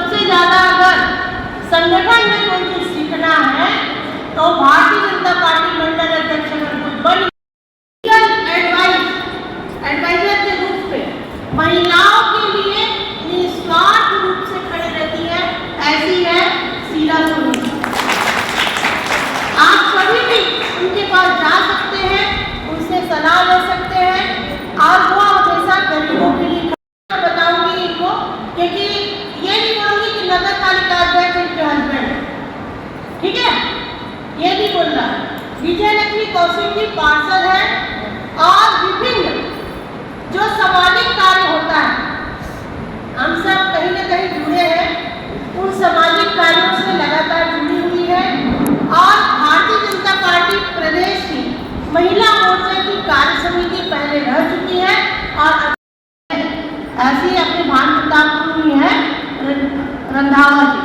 सबसे ज्यादा अगर संगठन में कोई चीज सीखना है तो भारतीय जनता पार्टी मंडल अध्यक्ष अगर कुछ बन एडवाइजर के रूप में महिलाओं के लिए निस्वार्थ रूप से खड़ी रहती है, ऐसी है शीला सोनी। आप कभी भी उनके पास जा सकते हैं, उनसे सलाह ले सकते हैं और वो हमेशा गरीबों के लिए बताऊंगी इनको, क्योंकि ये नहीं बोलूंगी कि नगर पालिका अध्यक्ष इनके हस्बैंड है, ठीक है, ये नहीं बोल रहा। विजयलक्ष्मी कौशिक की पार्षद है और विभिन्न जो सामाजिक कार्य होता है, हम सब कहीं न कहीं जुड़े हैं, उन सामाजिक कार्यों से लगातार जुड़ी हुई है और भारतीय जनता पार्टी प्रदेश की महिला मोर्चा की कार्य समिति पहले रह चुकी है और ऐसी अपने भान प्रताप हुई है रंधावा जी,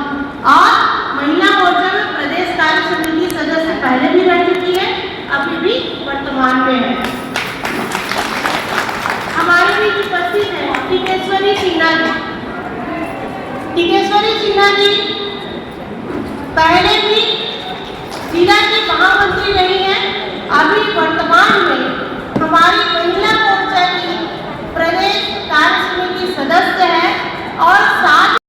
और महिला मोर्चा में प्रदेश कार्य समिति सदस्य पहले भी रह चुकी है, अभी भी वर्तमान में है। हमारे बीच उपस्थित है टिकेश्वरी सिन्हा जी। टिकेश्वरी सिन्हा जी पहले भी जिला की महामंत्री रही हैं, अभी वर्तमान में हमारी महिला मोर्चा की प्रदेश कार्य समिति सदस्य है और साथ